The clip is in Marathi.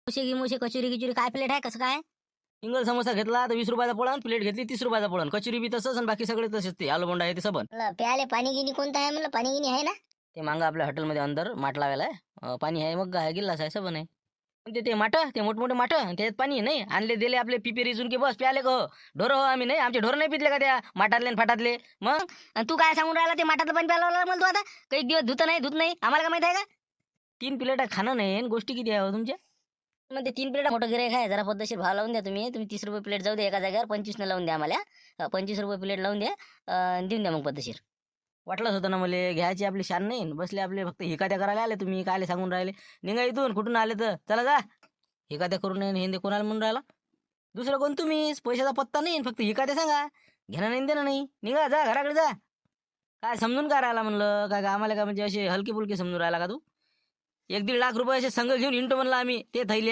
मोशे गिमोशे कचोरी गिचोरी काय प्लेट आहे कसं काय? सिंगल समोसा घेतला तर 20 रुपयाचा पडन, प्लेट घेतली 30 रुपयाचा पडन. कचोरी बी तसंच आणि बाकी सगळे तसेच ते आलू बोंडा आहे ते सबन. म्हणलं प्याले पाणी गिनी कोणतं आहे म्हणलं पाणी गिनी आहे ना? ते मागं आपल्या हॉटेलमध्ये अंदर माठ लावायला आहे. पाणी आहे, मग आहे, गिल्लास आहे, सबन आहे. पण ते माठ ते मोठमोठे माठ त्याच्यात पाणी नाही आणले दिले आपले पिपे रिजून की बस प्याले हो. ढोरं हो आम्ही नाही, आमचे ढोरं नाही पितले का त्या माठातले आणि फाटातले. मग आणि तू काय सांगून राहिला ते माठातलं पाणी प्यायला लावलं मला तू आता? काही दिवस धुत नाही आम्हाला काय माहित आहे का? 3 प्लेट खाणं नाही आणि गोष्टी किती आहे हो तुमच्या? मग ते 3 प्लेट मोठं गिऱ्हाईक आहे जरा पद्धतशीर भाव लावून द्या तुम्ही 30 रुपये प्लेट जाऊ द्या एका जागेवर 25 लावून द्या आम्हाला 25 रुपये प्लेट लावून द्या देऊन द्या मग पद्धतशीर. वाटलंच होतं ना मला घ्यायची आपली शान नाही न बसले आपले फक्त हिकात्या करायला आले तुम्ही काय सांगून राहिले. निघा इथून कुठून आले तर चला जा. हिकात्या करून नाही हिंदी कोणाला म्हणून राहिला. दुसरं कोण तुम्हीच पैशाचा पत्ता नाही फक्त हिकात्या सांगा. घेणं नाही न देणं नाही. निघा जा घराकडे जा. काय समजून काय राहिला म्हणलं काय आम्हाला काय म्हणजे असे हलके फुलके समजून राहिला का तू? 1-1.5 लाख रुपये असे संघ घेऊन हिंडतो म्हणलं आम्ही ते थैली